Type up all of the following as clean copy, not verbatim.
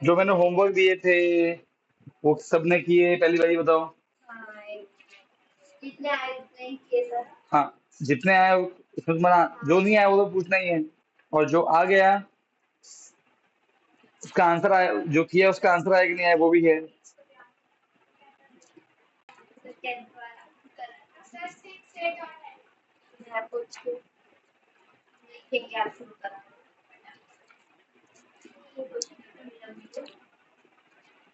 जो मैंने होमवर्क दिए थे वो सबने किए, पहली बारी बताओ। हाँ, जितने आए उसमें तुम्हारा, जो नहीं आया वो तो पूछना ही है, और जो आ गया उसका आंसर आया, जो किया उसका आंसर आया कि नहीं आया वो भी है।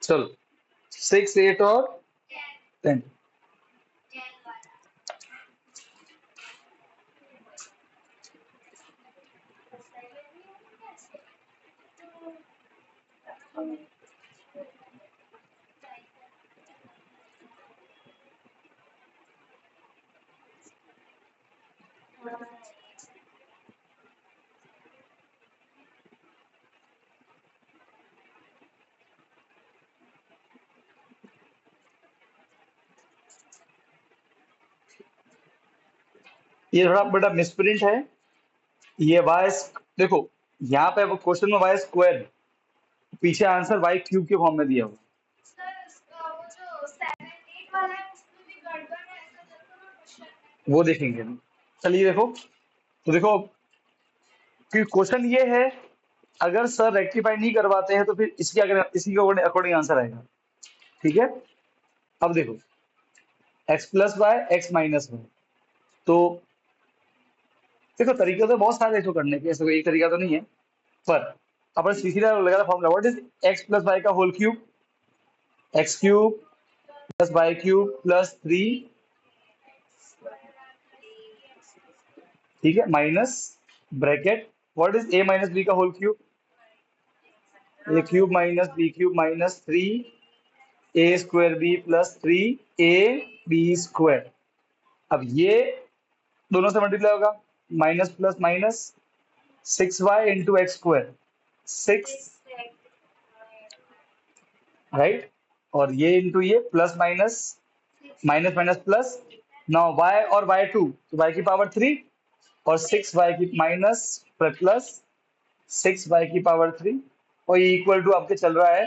चलो, 6, 8 और 10। ये थोड़ा बड़ा मिसप्रिंट है। ये वाई, देखो यहाँ पे वो क्वेश्चन में वाई स्क्वायर, पीछे आंसर वाई क्यूब के फॉर्म में दिया हुआ। वो देखेंगे हम। चलिए देखो, तो देखो कि क्वेश्चन ये है, अगर सर रेक्टिफाई नहीं करवाते हैं तो फिर इसके अगर इसी के अकॉर्डिंग आंसर आएगा। ठीक है, अब देखो x plus y x minus y, तो देखो तरीके तो बहुत सारे इसको करने के, ऐसा कोई एक तरीका तो नहीं है, पर अपन सीधा लगा formula, what is X plus Y का whole cube, X cube plus Y cube plus 3, ठीक है, minus bracket what is A minus B का whole cube, A cube minus B cube minus 3 A square B plus 3 A B square. अब ये दोनों से multiply होगा, minus plus minus 6y into X square, 6, right, और ये into ये plus minus, minus minus plus, now y और y2, तो y की पावर 3 और 6y की माइनस प्लस 6y की पावर 3, और ये इक्वल टू आपके चल रहा है।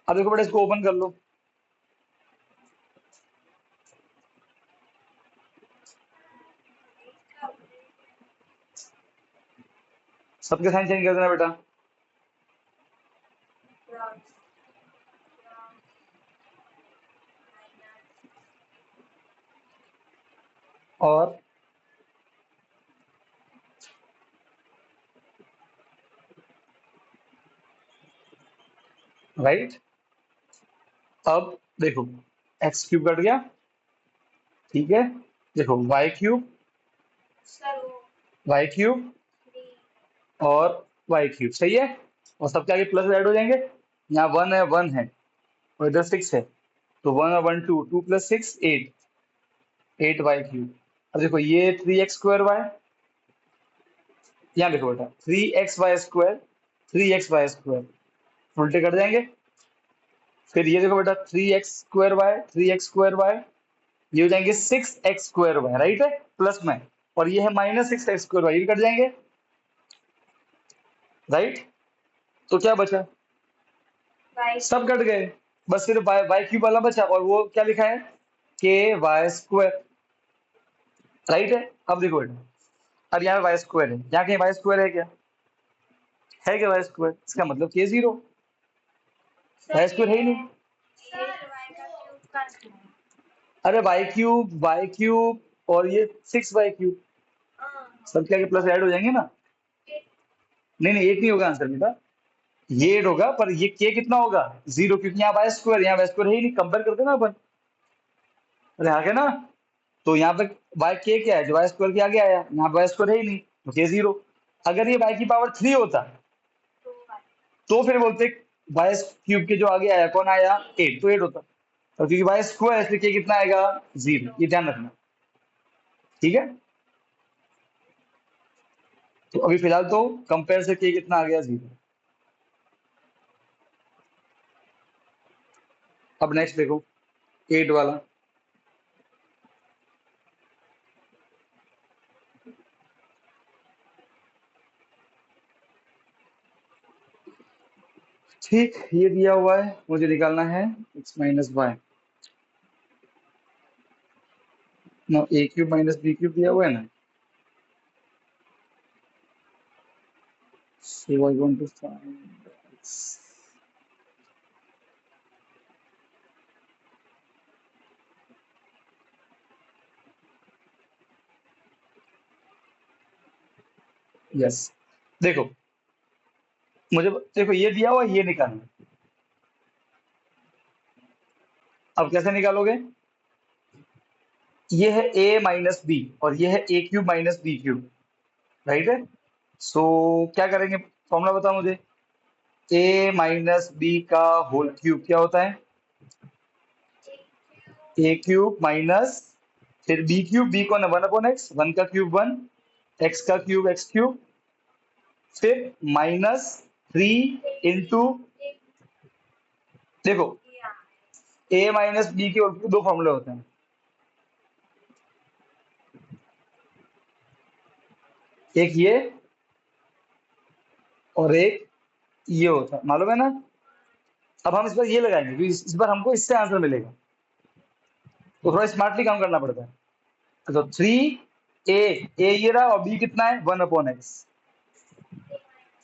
अब देखो बेटा, इसको ओपन कर लो। सबके साइन चेंज कर देना बेटा। और राइट, अब देखो एक्स क्यूब कट गया, ठीक है, देखो वाई क्यूब और वाई क्यूब सही है, और सबके आगे प्लस ऐड हो जाएंगे, यहाँ 1 है और इधर 6 है, तो 1 और 1 2, 2 + 6 8, 8y क्यूब। अब देखो ये 3x² y, यहाँ देखो बेटा 3xy², 3xy², उल्टे कट जाएंगे। फिर ये देखो बेटा 3x² y, 3x² y, ये हो जाएंगे 6x² y, राइट है, प्लस में, और ये है -6x²y, ये भी कट जाएंगे, राइट। तो क्या बचा, सब कट गए, बस सिर्फ वाई क्यूब वाला बचा, और वो क्या लिखा है, k² y, राइट है। अब देखो बेटा, अब यहाँ पे y² है, यहाँ कहीं y² है क्या, है क्या y², इसका मतलब k0, y² है ही नहीं। अरे y³ और ये 6y³, सब क्या प्लस ऐड हो जाएंगे ना, नहीं नहीं 8 नहीं होगा आंसर बेटा, ये 8 होगा, पर ये k कितना होगा 0, क्योंकि यहाँ y², यहाँ y² है ही नहीं, कंपेयर करते ना अपन, अरे आगे ना, तो यहाँ पे y k क्या है, जो y² के आगे आया, यहाँ पे y² है ही नहीं, तो k0। अगर ये y की पावर 3 होता तो फिर बोलते y³ के जो आगे आया कौन आया 8, तो 8 होता, और क्योंकि y² इसलिए k कितना आएगा 0, ये ध्यान रखना, ठीक है। तो अभी फिलहाल तो कंपेयर से k कितना आ गया 0। अब नेक्स्ट देखो 8 वाला, ठीक, ये दिया हुआ है, मुझे निकालना है x माइनस वाई। नो, ए क्यूब माइनस बी क्यूब दिया हुआ है ना। So I want to find x. Yes, देखो, मुझे देखो ये दिया हुआ है, ये निकालना है। अब कैसे निकालोगे? ये है a माइनस बी और ये है A cube minus B cube, right है। सो क्या करेंगे, फॉर्मूला बताओ मुझे। a माइनस बी का होल क्यूब क्या होता है? ए क्यूब माइनस, फिर बी क्यूब, बी को वन अपॉन एक्स, वन का क्यूब वन, एक्स का क्यूब एक्स क्यूब, फिर माइनस थ्री इंटू, देखो a माइनस बी के दो फॉर्मूले होते हैं, एक ये और एक ये होता है, मालूम है ना। अब हम इस बार ये लगाएंगे क्योंकि इस बार हमको इससे आंसर मिलेगा, तो थोड़ा स्मार्टली काम करना पड़ता है। तो थ्री ए ये रहा और बी कितना है, वन अपॉन एक्स,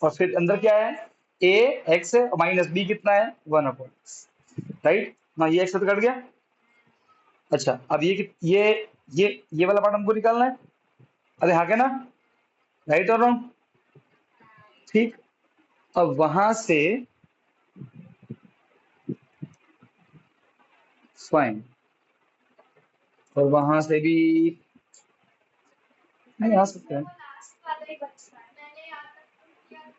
और फिर अंदर क्या है, ए एक्स है और माइनस बी कितना है, वन अपॉन एक्स, राइट ना। ये एक्स तो कट गया। अच्छा, अब ये वाला पार्ट हमको निकालना है। अरे हाँ, क्या ना, राइट और रॉन्ग, ठीक। अब वहां से फाइन, और वहां से भी नहीं आ सकते हैं।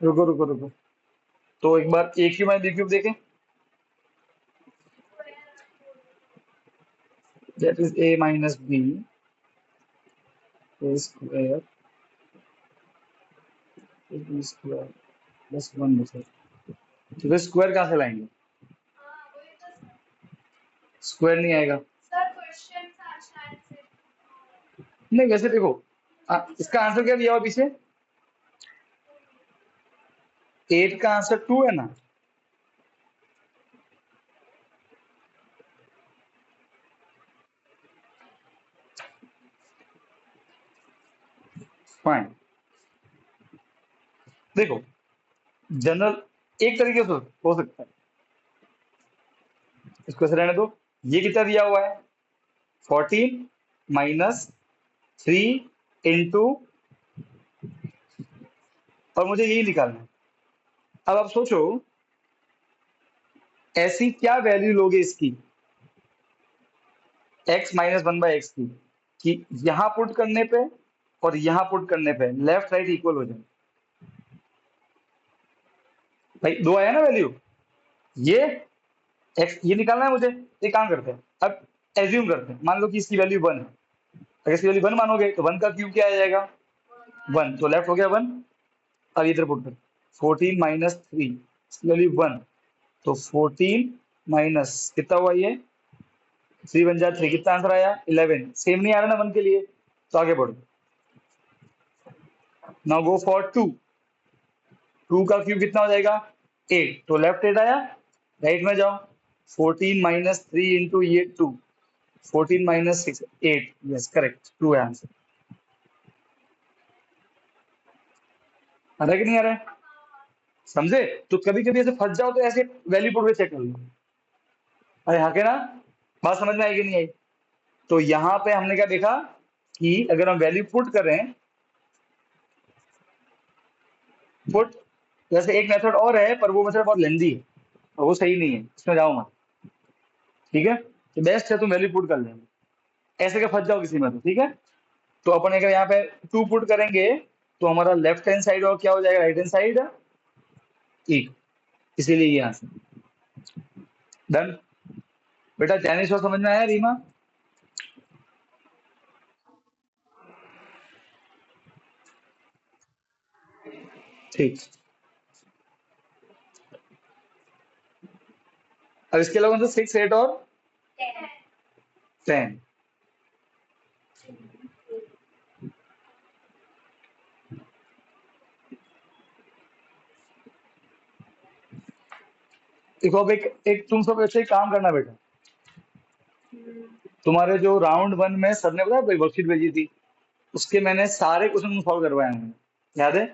रुको रुको रुको, तो एक बार A cube minus B cube देखें। That is A minus B square B square plus one बचा। तो फिर स्क्वायर कहाँ से लाएंगे, स्क्वायर नहीं आएगा। नहीं वैसे देखो, इसका आंसर क्या दिया हुआ पीछे, 8 का आंसर 2 है ना। फाइन, देखो जनरल एक तरीके से हो सकता है, इसको ऐसे रहने दो। ये कितना दिया हुआ है, 14 माइनस थ्री इंटू, और मुझे यही निकालना है। अब आप सोचो ऐसी क्या वैल्यू लोगे इसकी, x minus one by x की, कि यहां पुट करने पे और यहां पुट करने पे लेफ्ट राइट इक्वल हो जाए। भाई दो आया ना वैल्यू, ये x ये निकालना है मुझे। एक काम करते हैं, अब एज्यूम करते हैं, मान लो कि इसकी वैल्यू वन है। अगर इसकी वैल्यू वन मानोगे तो वन का क्यूब क्या आ जाएगा, वन, तो लेफ्ट हो गया वन। अब इधर पुट कर, 14 माइनस थ्री, इसकी वैल्यू वन, तो 14 माइनस कितना हुआ ये, थ्री वन जा थ्री, कितना आंसर आया 11। सेम नहीं आ रहा ना वन के लिए, तो आगे बढ़ो। Now go for two, two का क्यूब कितना हो जाएगा, एट, तो लेफ्ट एट आया, राइट में जाओ, 14 माइनस थ्री इंटू ये two, 14 minus six eight, yes correct, two है आंसर। आ रहा है कि नहीं आ रहा है, समझे। तो कभी कभी ऐसे फंस जाओ तो ऐसे वैल्यू पुट के चेक कर लो। अरे हाँ के ना, बात समझ में आई कि नहीं आई। तो यहाँ पे हमने क्या देखा कि अगर हम वैल्यू पुट करें, पुट, जैसे एक मेथड और है पर वो मेथड बहुत लेंदी है और वो सही नहीं है, इसमें जाओ मत, ठीक है। तो बेस्ट है तुम वैल्यू पुट कर लेंगे, ऐसे का फंस जाओ किसी में तो, ठीक है। तो अपन अगर यहाँ पे टू पुट करेंगे तो हमारा लेफ्ट हैंड साइड और क्या हो जाएगा, राइट हैंड साइड, ठीक, इसीलिए ये आंसर। डन। बेटा चाइनीज और समझ में आया रीमा, ठीक। अब इसके अलावा मतलब सिक्स एट और टेन, देखो अब एक तुम सब ऐसे ही काम करना बेटा। तुम्हारे जो राउंड वन में सर ने बताया वर्कशीट भेजी थी, उसके मैंने सारे क्वेश्चन सॉल्व करवाए हैं, याद है?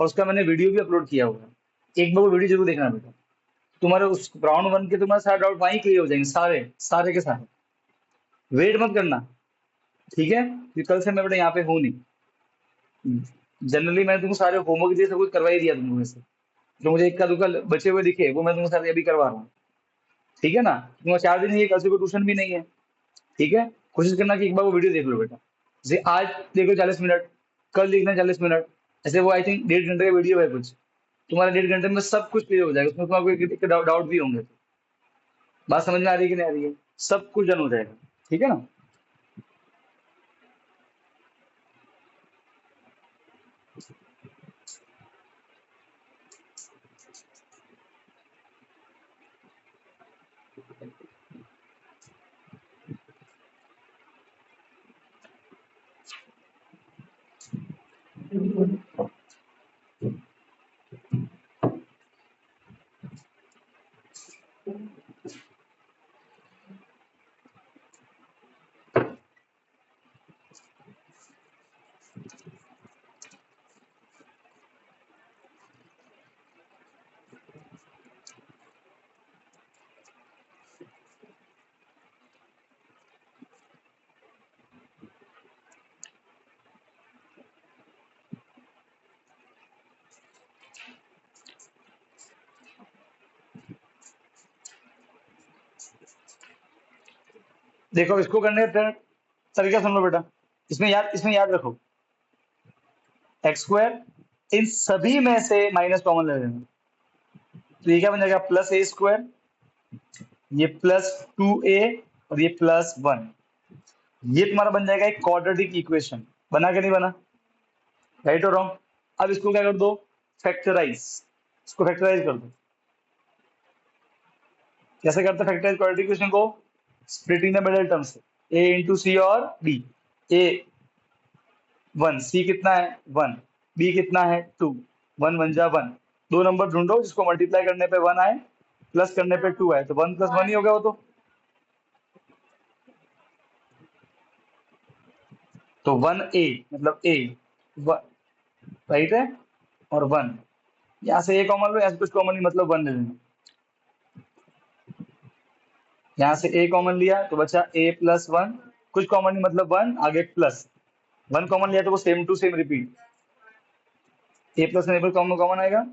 और उसका मैंने वीडियो भी अपलोड किया हुआ है, एक बार वो वीडियो जरूर देखना बेटा। तुम्हारे उस राउंड वन के तुम्हारे सारे डाउट वहीं क्लियर हो जाएंगे, सारे सारे के सारे। वेट मत करना, ठीक है? क्योंकि कल से मैं बेटा यहाँ पे हूँ नहीं। जनरली मैंने तुमको सारे होमवर्क दिए, सब कुछ करवा ही दिया तुमको वैसे। जो मुझे इक्का दुक्का बचे हुए दिखे वो मैं तुमको सारे अभी करवा रहा हूँ, ठीक है ना? तुम्हारा 4 दिन ही है, कल से कोई ट्यूशन भी नहीं है, ठीक है? कोशिश करना कि एक बार वो वीडियो देख लो बेटा। जैसे आज देखो 40 मिनट, कल देखना 40 मिनट, ऐसे वो आई थिंक 1.5 घंटे का वीडियो है कुछ। तुम्हारा 1.5 घंटे में सब कुछ क्लियर हो जाएगा, उसमें तुम्हारा कोई डाउट भी होंगे। बात समझ में आ रही है कि नहीं आ रही है? सब कुछ डन हो जाएगा, ठीक है ना? देखो इसको करने का तरीका सुन लो बेटा। इसमें याद रखो, एक्स स्क्वायर, इन सभी में से माइनस कॉमन ले लेना, तो ये क्या बन जाएगा? प्लस ए स्क्वायर, ये प्लस 2a, और ये प्लस 1। ये तुम्हारा बन जाएगा एक क्वाड्रेटिक इक्वेशन। बना के नहीं बना? राइट और रॉन्ग? अब इसको क्या कर दो? फैक्टराइज। इसको फैक्टराइज कर दो। कैसे करते हैं फैक्टराइज क्वाड्रेटिक इक्वेशन को? स्प्लिटिंग द मिडिल टर्म से, a इंटू सी और b। a 1, c कितना है 1, b कितना है 2, 1 1 जा 1। दो नंबर ढूंढो जिसको मल्टीप्लाई करने पे 1 आए, प्लस करने पे 2 आए, तो 1 + 1 ही हो गया वो तो 1a मतलब a, राइट है? और 1, यहाँ से a कॉमन लो, यहाँ से कुछ कॉमन नहीं, मतलब 1 ले लेना। यहाँ से a कॉमन लिया तो बचा a + 1, कुछ कॉमन नहीं मतलब 1, आगे प्लस 1 कॉमन लिया तो वो same to same repeat, a plus में कॉमन कॉमन आएगा।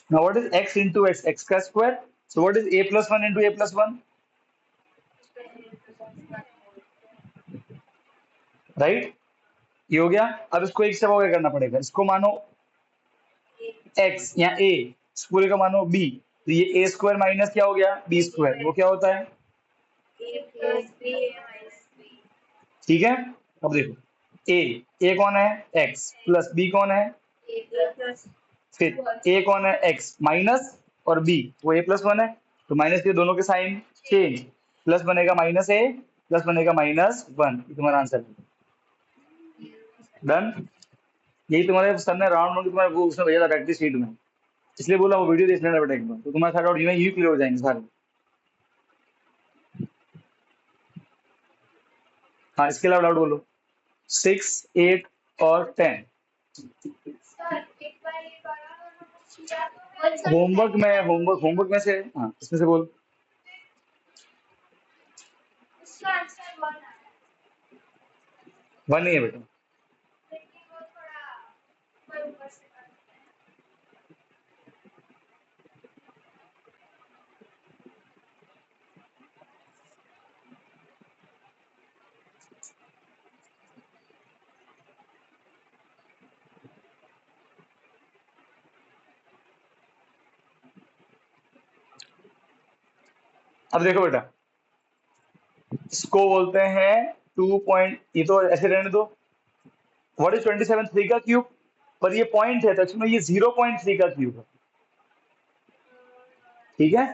Now what is x into x? X का square. So what is a + 1 into a + 1? Right? ये हो गया। अब इसको एक स्टेप और क्या करना पड़ेगा? इसको मानो x, यहाँ a, इस पूरे का मानो b, तो ये a स्क्वायर माइनस क्या हो गया? b square. वो क्या होता है? ठीक है? अब देखो a कौन है? x प्लस b कौन है? फिर a कौन है? x माइनस, और b वो a + 1 है, तो माइनस के दोनों के साइन चेंज, प्लस बनेगा माइनस a, प्लस बनेगा -1। तुम्हारा आंसर डन। यही तुम्हारे सर ने राउंड वन तुम्हारे वो उसमें भेजा था प्रैक्टिस शीट में, इसलिए बोला वो वीडियो देख लेना बेटा एक बार, तो तुम्हारे सारे डाउट यही क्लियर हो जाएंगे सारे। हाँ, इसके अलावा डाउट बोलो। 6, 8 और 10 होमवर्क में से, हाँ इसमें से बोल। वन नहीं है बेटा। अब देखो बेटा, इसको बोलते हैं 2 पॉइंट, ये तो ऐसे रहने दो। व्हाट इज 27 3 का क्यूब? पर ये पॉइंट है तो एक्चुअली ये 0.3 का क्यूब है, ठीक है?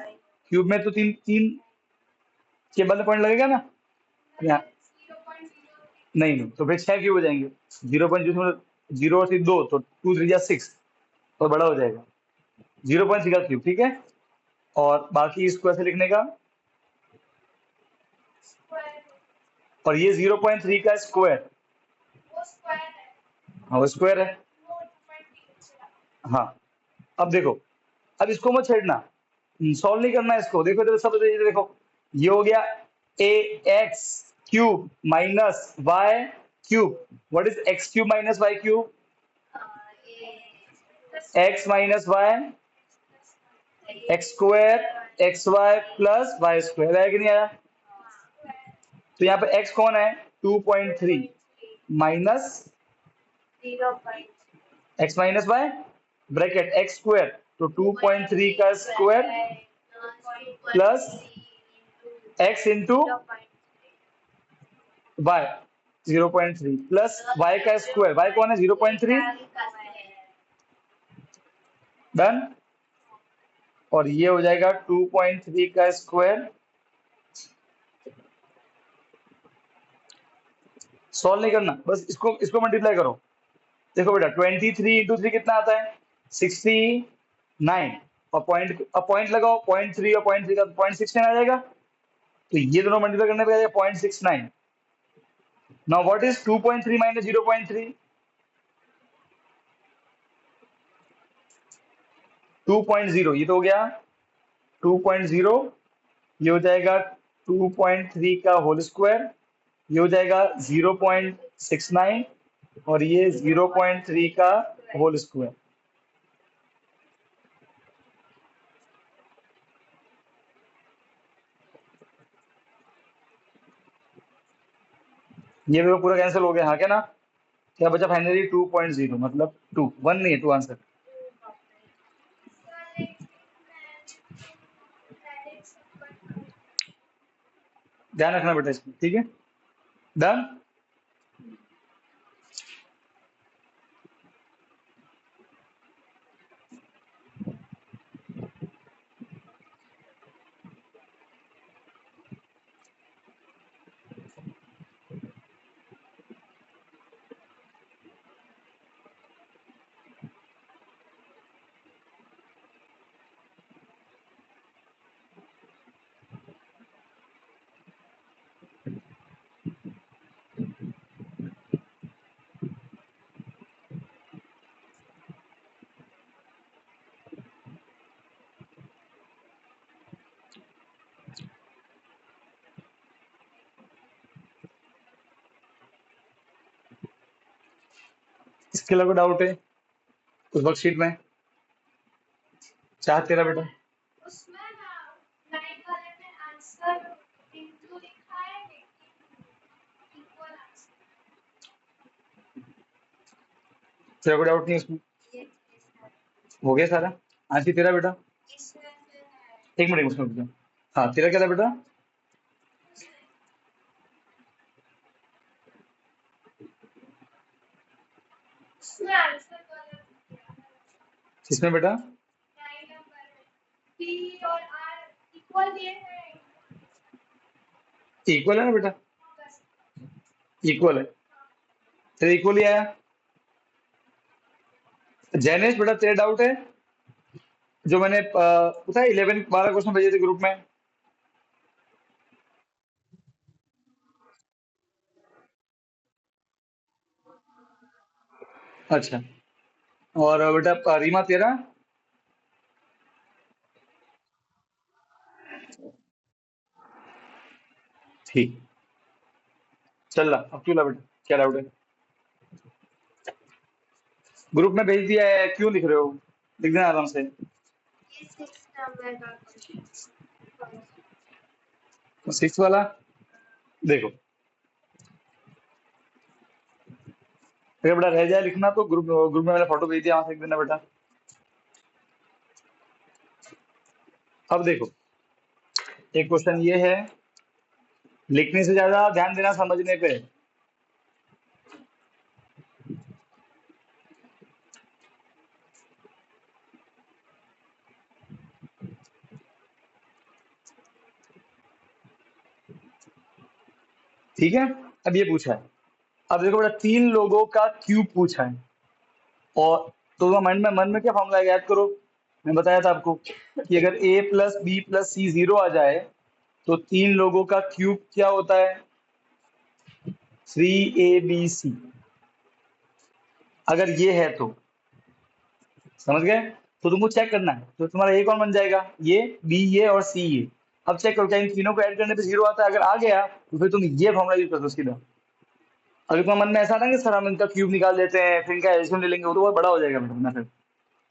क्यूब में तो तीन तीन के बदले पॉइंट लगेगा ना, यहाँ नहीं, तो फिर 6 क्यूब हो जाएंगे। 0.0 0 और 2 तो 2 3 6 तो बड़ा हो जाएगा 0.3 का क्यूब, ठीक है। और बाकी इसको ऐसे लिखने का, और ये 0.3 का स्क्वायर, हाँ वो स्क्वायर है। हाँ अब देखो, अब इसको मत छेड़ना, सॉल्व नहीं करना है इसको। देखो इधर सब इधर देखो, ये हो गया a X cube minus Y cube. What is X cube minus Y cube? X minus Y X square X Y plus Y square, है कि नहीं आया? तो यहाँ पे x कौन है? 2.3 minus x minus y bracket x square, तो 2.3 का square plus x into y 0.3 plus y का स्क्वायर, y कौन है? 0.3, डन। और ये हो जाएगा 2.3 का स्क्वायर। सॉल्व नहीं करना, बस इसको मल्टीप्लाई करो। देखो बेटा 23 इंटू 3 कितना आता है? 69। और पॉइंट लगाओ, 0.3 और 0.3 का 0.69 आ जाएगा। तो ये दोनों मल्टीप्लाई करने पे आ जाएगा 0.69। Now what is 2.3 minus 0.3? 2.0, ये तो हो गया 2.0, ये हो जाएगा 2.3 का होल स्क्वायर, ये हो जाएगा 0.69 और ये 0.3 का होल स्क्वायर। ये भी पूरा कैंसिल हो गया, हाँ क्या ना? क्या बचा फाइनली? 2.0 मतलब 2, 1 नहीं है 2 आंसर। ध्यान रखना बेटा इसमें, ठीक है, डन। इसके अलावा डाउट है उस वर्कशीट में? चाह तेरा बेटा तेरा कोई डाउट नहीं उसमें? हो गया सारा आंसर तेरा बेटा? एक मिनट उसमें रुक जाओ। हाँ तेरा क्या था बेटा? किसमें बेटा? इक्वल है ना बेटा? इक्वल है, तेरा इक्वल ही आया। जैनेश बेटा तेरा डाउट है जो मैंने पता है 11 12 क्वेश्चन भेजे थे ग्रुप में? अच्छा, और बेटा रीमा तेरा? ठीक, चल रहा अब तू ला बेटा, क्या डाउट है? ग्रुप में भेज दिया है, क्यों लिख रहे हो? लिख देना आराम से। सिक्स वाला देखो, अगर बेटा रह जाए लिखना तो ग्रुप ग्रुप में मैंने फोटो भेज दिया, वहां से लिख देना बेटा। अब देखो एक क्वेश्चन ये है, लिखने से ज्यादा ध्यान देना समझने पे। ठीक है, अब ये पूछा है, अब देखो बेटा 3 लोगों का क्यूब पूछा है, और तो मन में क्या फॉर्मूला है याद करो, मैं बताया था आपको कि अगर a प्लस बी प्लस सी 0 आ जाए तो 3 लोगों का क्यूब क्या होता है, 3abc। अगर ये है तो समझ गए। तो तुमको चेक करना है, तो तुम्हारा ए कौन बन जाएगा, ये बी ये और सी ये। अब चेक करो क्या इन तीनों को ऐड करने पे 0 आता है, अगर आ गया तो फिर तुम ये फॉर्मूला यूज कर दो सीधा। अगर तुम्हारे मन में ऐसा ना कि सर हम इनका क्यूब निकाल देते हैं फिर इनका एल्सियम ले लेंगे, वो तो बहुत बड़ा हो जाएगा बेटा फिर,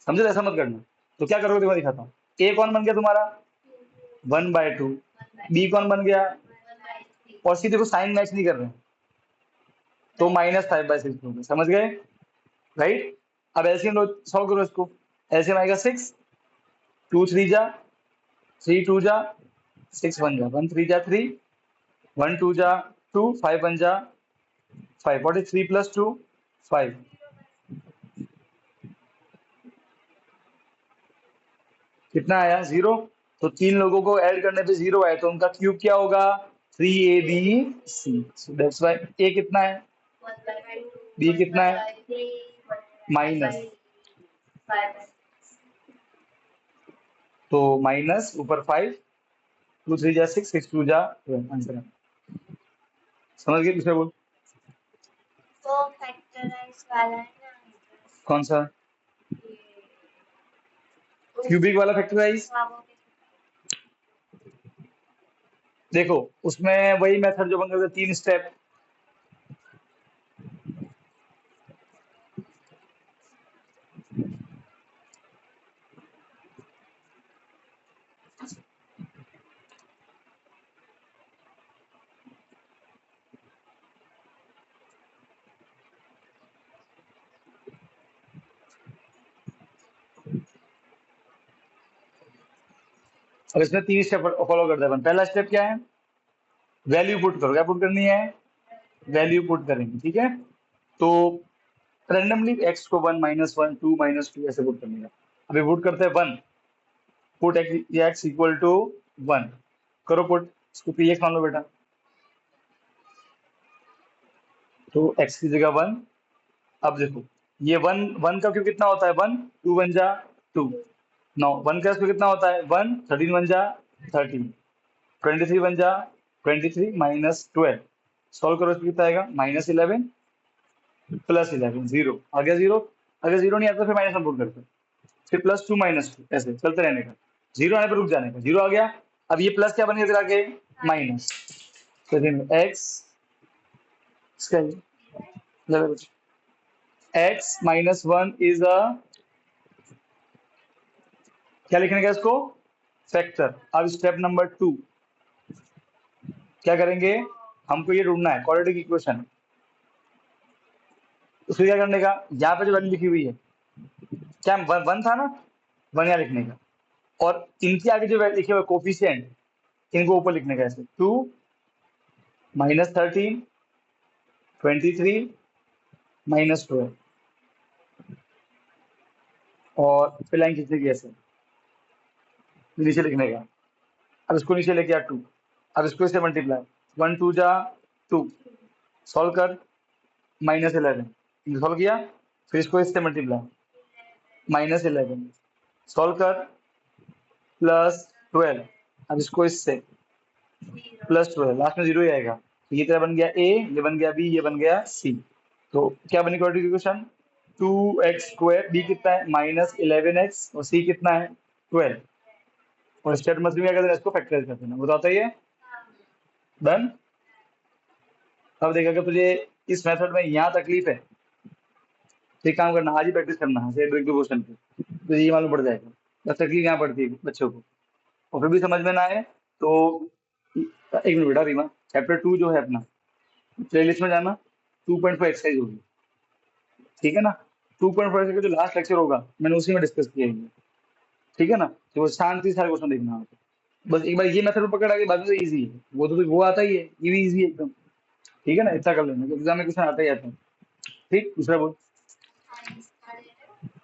समझे, तो ऐसा मत करना। तो क्या करोगे तुम्हें दिखाता हूँ। ए कौन बन गया तुम्हारा 1/2, बी कौन बन गया, और सी देखो साइन मैच नहीं कर रहे हैं तो -5/6 समझ गए, राइट। अब एलसीएम सॉल्व करो इसको, एलसीएम आएगा 6, 2 3 जा 3 2 जा 6 1 जा 1 3 जा 3, 1 2 जा 2, 5 1 जा 5, 43 + 2 5। कितना आया 0। तो 3 लोगों को ऐड करने पे 0 आया तो उनका क्यूब क्या होगा 3abc। सो दैट्स व्हाई ए कितना है, बी कितना है माइनस, तो माइनस ऊपर 5, 2 3 जा 6, 6 2 जा 12, आंसर है। समझ गए दूसरे बोल तो फैक्टराइज वाला है ना, कौन सा क्यूबिक वाला फैक्टराइज, देखो उसमें वही मेथड जो बन गया 3 स्टेप। अब इसमें 3 स्टेप फॉलो करते हैं। पहला स्टेप क्या है, वैल्यू पुट करो, क्या पुट करनी है, वैल्यू पुट करेंगे, ठीक है। तो रैंडमली x को 1 -1 2 -2 ऐसे पुट करने का। अभी पुट करते हैं 1, पुट x इक्वल टू 1 करो पुट, इसको पी मान लो बेटा, तो x की जगह 1। अब देखो ये 1 का क्यूब कितना होता है 1, 2 1 जा 2, 9 1 का स्क्वायर कितना होता है 1, 13 1 जा 13, 23 1 जा 23 -12। सॉल्व करो, इसको कितना आएगा -11 + 11 0 आ गया 0। अगर 0 नहीं आता फिर माइनस में पुट करते हैं, फिर +2 -2 ऐसे चलते रहने का, 0 आने पर रुक जाने का। 0 आ गया, अब ये प्लस क्या बनेगा फिर आगे माइनस, तो x x -1 इज अ, क्या लिखने का इसको, फैक्टर। अब स्टेप नंबर 2 क्या करेंगे, हमको ये ढूंढना है क्वाड्रेटिक इक्वेशन। उसको क्या करने का, यहाँ पे जो वैल्यू लिखी हुई है क्या 1 था ना, 1 यहाँ लिखने का, और इनके आगे जो लिखे हुए कोफिशिएंट इनको ऊपर लिखने का, ऐसे 2 -13 23 -12, और फिर लाइन खींचने की ऐसे नीचे लिखने का। अब इसको नीचे लेके आ 2, अब इसको इससे मल्टीप्लाई, 1 2 जा 2, सॉल्व कर -11, सॉल्व किया, फिर इसको इससे मल्टीप्लाई -11, सॉल्व कर +12, अब इसको इससे +12, लास्ट में 0 ही आएगा। तो ये तेरा बन गया a, ये बन गया b, ये बन गया c। तो क्या बनी क्वाड्रेटिक इक्वेशन, 2x², b कितना है -11x, और c कितना है 12, और स्टेट में क्या करते हैं इसको फैक्टराइज करते हैं, बताता ही है डन। अब देखा कि तुझे इस मेथड में यहाँ तकलीफ है तो एक काम करना, आज ही प्रैक्टिस करना है एक दो क्वेश्चन पे, तो ये मालूम पड़ जाएगा बस तकलीफ यहाँ पड़ती है बच्चों को, और फिर भी समझ में ना आए तो एक मिनट बेटा रीमा, चैप्टर 2 जो है अपना प्लेलिस्ट में जाना, 2.5 एक्सरसाइज होगी, ठीक है ना। 2.5 का जो लास्ट लेक्चर होगा मैंने उसी में डिस्कस किया है, ठीक है ना। तो वो शांति से सारे क्वेश्चन देखना है, बस एक बार ये मेथड पकड़ आ गई बाकी तो इजी है, वो आता ही है, ये भी इजी है एकदम, ठीक है ना। इतना कर लेना, एग्जाम में क्वेश्चन आता ही आता है। ठीक, दूसरा बोल,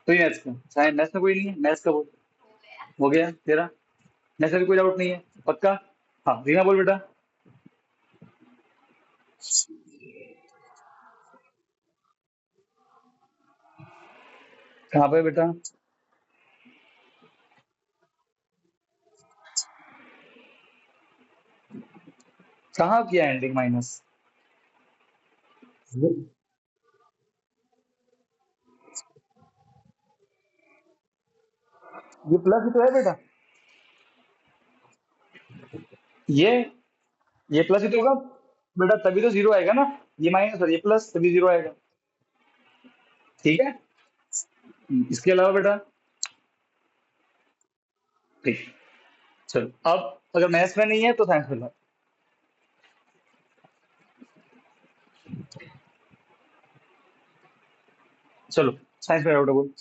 तो ये मैथ्स का साइंस, मैथ्स में कोई नहीं है, मैथ्स का बोल, हो गया तेरा, मैथ्स में कोई डाउट नहीं है पक्का। हाँ रीना बोल बेटा। कहाँ पे बेटा? कहाँ किया एंडिंग माइनस? ये प्लस ही तो है बेटा। ये ये प्लस ही तो होगा बेटा, तभी तो जीरो आएगा ना। ये माइनस और ये प्लस, तभी जीरो आएगा। ठीक है। इसके अलावा बेटा, ठीक। चलो अब अगर मैथ्स में नहीं है तो साइंस में लो। चलो साइंस में डाउट बोल।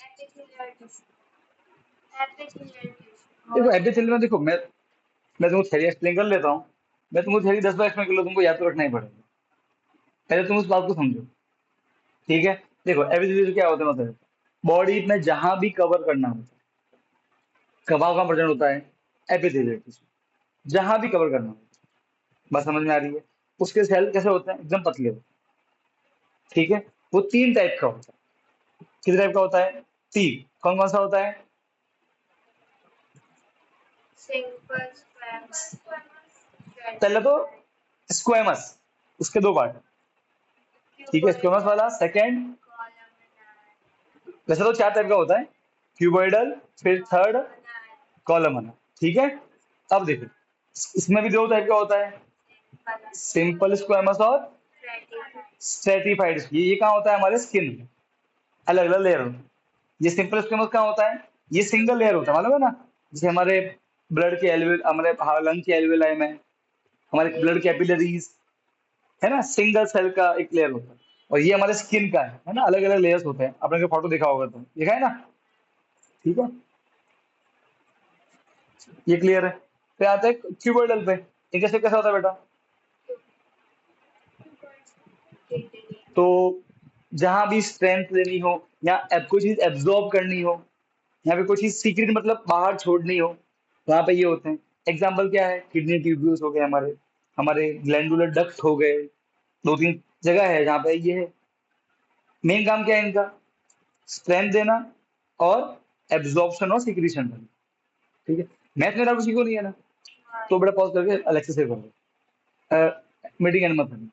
देखो एफबीसीएल में देखो, मैं तुमको थ्योरी एक्सप्लेन कर लेता हूँ। मैं तुमको थ्योरी 10 बार एक्सप्लेन कर लो, तुमको याद तो रखना ही पड़ेगा। पहले तुम उस बात को समझो। ठीक है। देखो एफबीसीएल क्या होता है मतलब, बॉडी में जहां भी कवर करना होता है, कबाव का प्रेजेंट होता है एपिथेलियल टिश्यू, जहां भी कवर करना होता है। बात समझ में आ रही है? उसके सेल कैसे होते हैं? एकदम पतले होते हैं। ठीक है। वो 3 टाइप का होता है। किस टाइप का होता है? 3। कौन कौन सा होता है? सिंपल स्क्वायर्स पहले तो स्क्वेमस, उसके 2 पार्ट है। ठीक है, स्क्वेमस वाला सेकंड। वैसे तो 4 टाइप का होता है, क्यूबॉइडल, फिर थर्ड कॉलमनर। ठीक है। अब देखो, इसमें भी 2 टाइप का होता है, सिंपल स्क्वेमस और स्ट्रेटिफाइड। ये कहाँ होता है? हमारे स्किन में अलग अलग लेयर होता है। ये सिंपल स्क्वेमस कहाँ होता है? ये सिंगल लेयर होता है, मालूम है ना? जैसे हमारे ब्लड के एल्विल, हमारे लंग के एल्विलाई में, हमारे ब्लड कैपिलरीज, है ना, सिंगल सेल का एक लेयर होता है। और ये हमारे स्किन का है ना, अलग अलग लेयर्स होते हैं। आपने फोटो देखा होगा, तो देखा है ना? ठीक है। ये क्लियर है। फिर आता है क्यूबोइडल पे। ये कैसे कैसा होता है बेटा? तो जहां भी स्ट्रेंथ लेनी हो, या कोई चीज एब्जॉर्ब करनी हो, यहाँ पे कोई चीज सीक्रेट मतलब बाहर छोड़नी हो, वहां पे ये होते हैं। एग्जाम्पल क्या है? किडनी ट्यूब्यूल्स हो गए हमारे, हमारे ग्लैंडुलर डक्ट हो गए। 2-3 जगह है जहाँ पे ये है। मेन काम क्या है इनका? स्ट्रेंथ देना और एब्जॉर्प्शन और सिक्रीशन करना। ठीक है। मैथ में किसी को नहीं है ना, तो बड़ा पॉज करके अलग से कर दो। मीटिंग एंड मत करना।